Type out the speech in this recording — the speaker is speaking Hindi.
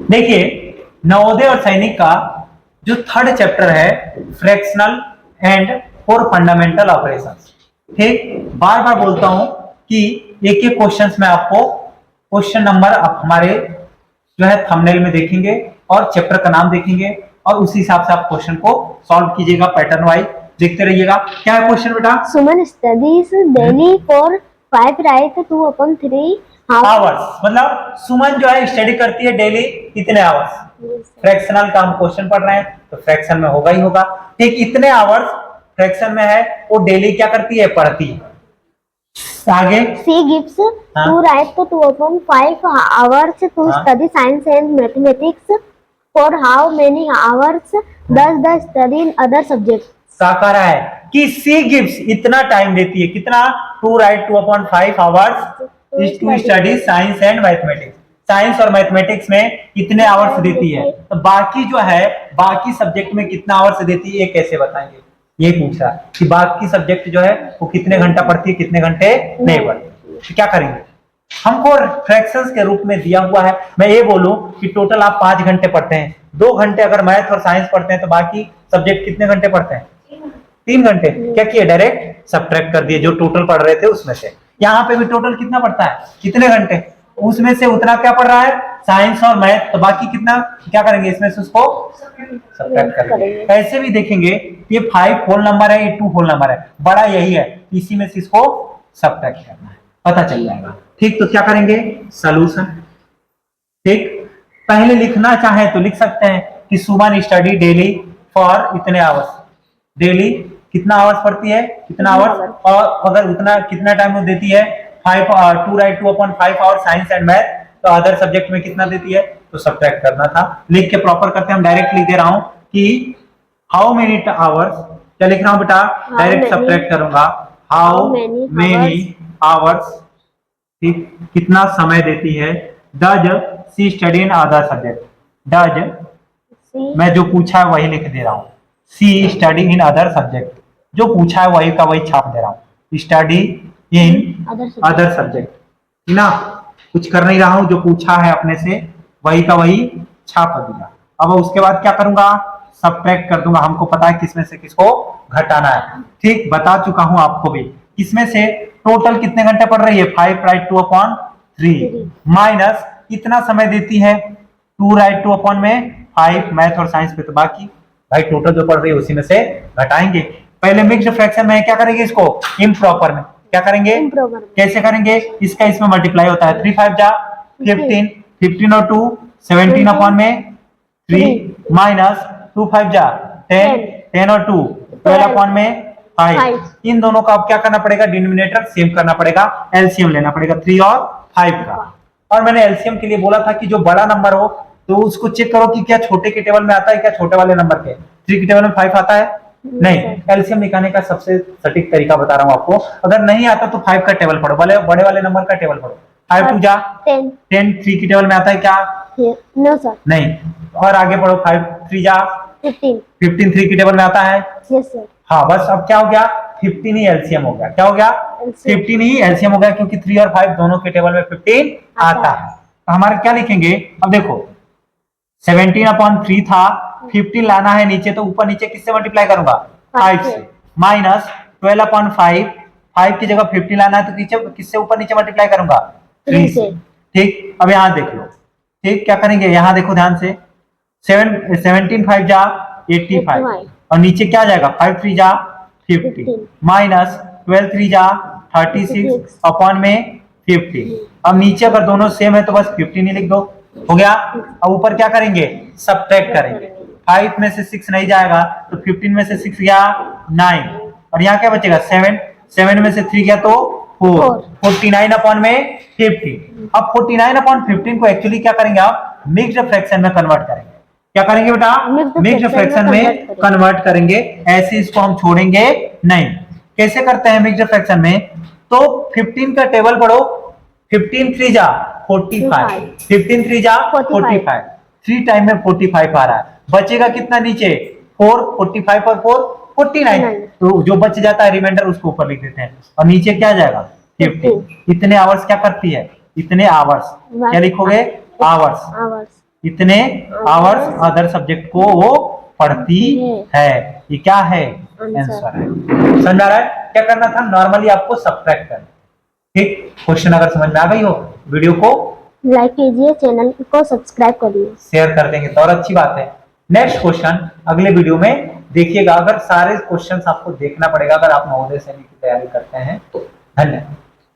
देखिए, नवोदय और सैनिक का जो थर्ड चैप्टर है, fractional and for fundamental operations. ठीक, बार बार बोलता हूं कि एक एक क्वेश्चंस में आपको क्वेश्चन नंबर आप हमारे जो है थंबनेल में देखेंगे और चैप्टर का नाम देखेंगे और उसी हिसाब से आप क्वेश्चन को सॉल्व कीजिएगा, पैटर्न वाइज देखते रहिएगा। क्या है क्वेश्चन बेटा? Suman studies daily for 5 right 2/3 hours. मतलब सुमन जो है स्टडी करती है डेली कितने आवर्स? फ्रैक्शनल का हम क्वेश्चन पढ़ रहे हैं तो फ्रैक्शन में होगा ही होगा। ठीक, इतने आवर्स फ्रैक्शन में है, वो डेली क्या करती है? पढ़ती है। आगे she gives two right 2/5 hours to study science and mathematics. For how many hours does the study in other subjects? क्या कह रहा है कि सी गिव्स इतना टाइम देती है, कितना? 2 right 2/5 hours to study science and mathematics. Science और मैथमेटिक्स में कितने आवर्स देती है, तो बाकी जो है बाकी सब्जेक्ट में कितना आवर्स देती है ये कैसे बताएंगे? ये पूछा कि बाकी सब्जेक्ट जो है वो कितने घंटा पढ़ती है, कितने घंटे नहीं पढ़ती। तो क्या करेंगे? हमको फ्रैक्शंस के रूप में दिया हुआ है। मैं ये बोलूं कि टोटल आप 5 घंटे पढ़ते हैं, 2 घंटे अगर मैथ और साइंस पढ़ते हैं तो बाकी सब्जेक्ट कितने घंटे पढ़ते हैं? 3 घंटे। क्या किए? डायरेक्ट सब्ट्रैक्ट कर दिए जो टोटल पढ़ रहे थे उसमें से। यहाँ पे भी टोटल कितना पढ़ता है, कितने घंटे, उसमें से उतना क्या पढ़ रहा है साइंस और मैथ, तो बाकी कितना क्या करेंगे? इसमें से उसको सब्ट्रैक्ट करेंगे। ऐसे भी देखेंगे ये 5 होल नंबर है, ये 2 होल नंबर है, बड़ा यही है, इसी में से इसको सब्ट्रैक्ट करना है, पता चल जाएगा। ठीक, तो क्या करेंगे? सॉल्यूशन। ठीक, पहले लिखना चाहे तो लिख सकते हैं कि सुमन स्टडी डेली फॉर इतने आवर्स। डेली कितना आवर्स पढ़ती है, कितना आवर्स, और अगर उतना कितना टाइम वो देती है 2 right 2/5 hours science and math, तो अदर सब्जेक्ट में कितना देती है, तो सब्ट्रैक्ट करना था। लिख के प्रॉपर करते हैं, हम डायरेक्ट लिख दे रहा हूं कि हाउ मेनी आवर्स। क्या लिख रहा हूं बेटा? डायरेक्ट सब्ट्रैक्ट करूंगा। हाउ मेनी आवर्स, ठीक, कितना समय देती है, does she study in other subject. Does, मैं जो पूछा है वही लिख दे रहा हूं, सी स्टडी इन अदर सब्जेक्ट, जो पूछा है वही का वही छाप दे रहा हूं, स्टडी इन अदर सब्जेक्ट ना, कुछ कर नहीं रहा हूं, जो पूछा है अपने से वही का वही छाप दिया। अब उसके बाद क्या करूंगा? सब्ट्रैक्ट कर दूंगा। हमको पता है किसमें से किसको घटाना है। ठीक, बता चुका हूं आपको भी। इसमें से टोटल कितने घंटे पढ़ रही है? 5 राइट 2/3 माइनस कितना समय देती है? 2 राइट 2/5 मैथ और साइंस पे, तो बाकी भाई टोटल जो पढ़ रही है उसी में से घटाएंगे। पहले मिक्स्ड फ्रैक्शन में क्या करेंगे? इसको इम्प्रॉपर में क्या करेंगे? कैसे करेंगे? इसका इसमें मल्टीप्लाई होता है, 3 5 जा 15, 15 और 2 17/3 माइनस 2 5 जा 10, 10 और 2 12/5। इन दोनों का अब क्या करना पड़ेगा? डिनोमिनेटर सेम करना पड़ेगा, एलसीएम लेना पड़ेगा 3 और 5 का। और मैंने एलसीएम के लिए बोला था कि जो बड़ा नंबर हो तो उसको चेक करो कि क्या छोटे के टेबल में आता है, क्या छोटे वाले नंबर के 3 के टेबल में 5 आता है? नहीं। एलसीएम निकालने का सबसे सटीक तरीका बता रहा हूं आपको। अगर नहीं आता तो 5 का टेबल पढ़ो, बड़े वाले नंबर का टेबल पढ़ो। 5 2 जा 10, 3 की टेबल में आता है क्या? नो सर, नहीं। और आगे पढ़ो, 5 3 जा 15, 3 की टेबल में आता है? Yes sir. हाँ, बस अब क्या हो गया? 15 ही एलसीएम हो गया। क्या हो गया? 15 ही एलसीएम हो गया, क्योंकि 3 और 5 दोनों के टेबल में 15 आता है। तो हमारे क्या लिखेंगे? अब देखो 17/3 था, 15 लाना है नीचे, तो ऊपर नीचे किससे मल्टीप्लाई करूंगा? 5 से, माइनस 12/5, 5 की जगह 15 लाना है तो नीचे किससे ऊपर नीचे मल्टीप्लाई करूंगा? 3 से। ठीक, अब यहां देख लो। ठीक, क्या करेंगे? यहां देखो ध्यान से, 17 5 जा 85 और नीचे क्या जाएगा? 5 3 जा 50 माइनस 12 3 जा 36 अपॉन में 50। अब नीचे अगर दोनों सेम है तो बस 15 ही लिख दो, हो गया। अब ऊपर क्या करेंगे? सब्ट्रैक्ट करेंगे। 5 में से 6 नहीं जाएगा तो 15 में से 6 गया 9, और यहाँ क्या बचेगा? 7 में से 3 गया तो 4, 49/50। अब 49/15 को एक्चुअली क्या करेंगे आप? मिक्स्ड फ्रैक्शन में कन्वर्ट करेंगे। क्या करेंगे बेटा? मिक्स्ड फ्रैक्शन में कन्वर्ट करेंगे। ऐसे इसको हम छोड़ेंगे नहीं। कैसे करते हैं मिक्स्ड फ्रैक्शन में? तो 15 का टेबल पढ़ो, 15 3 जा 45, 15 3 जा 45, 3 टाइम में 45 आ रहा है, बचेगा कितना नीचे? 4, 45 और 4 49, तो जो बच जाता है रिमाइंडर उसको ऊपर लिख देते हैं, और नीचे क्या जाएगा? 50। इतने आवर्स क्या करती है? इतने आवर्स क्या लिखोगे? आवर्स। इतने आवर्स अदर सब्जेक्ट को वो पढ़ती है। ये क्या है? आंसर है। समझ में आ रहा है? क्या करना था? नॉर्मली आपको सब्ट्रैक्ट करना। ठीक, क्वेश्चन अगर समझ में आ गई हो, वीडियो को लाइक कीजिए, चैनल को सब्सक्राइब करिए, शेयर कर देंगे तो और अच्छी बात है। नेक्स्ट क्वेश्चन अगले वीडियो में देखिएगा। अगर सारे क्वेश्चंस आपको देखना पड़ेगा अगर आप नवोदय सैनिक की तैयारी करते हैं तो। धन्यवाद।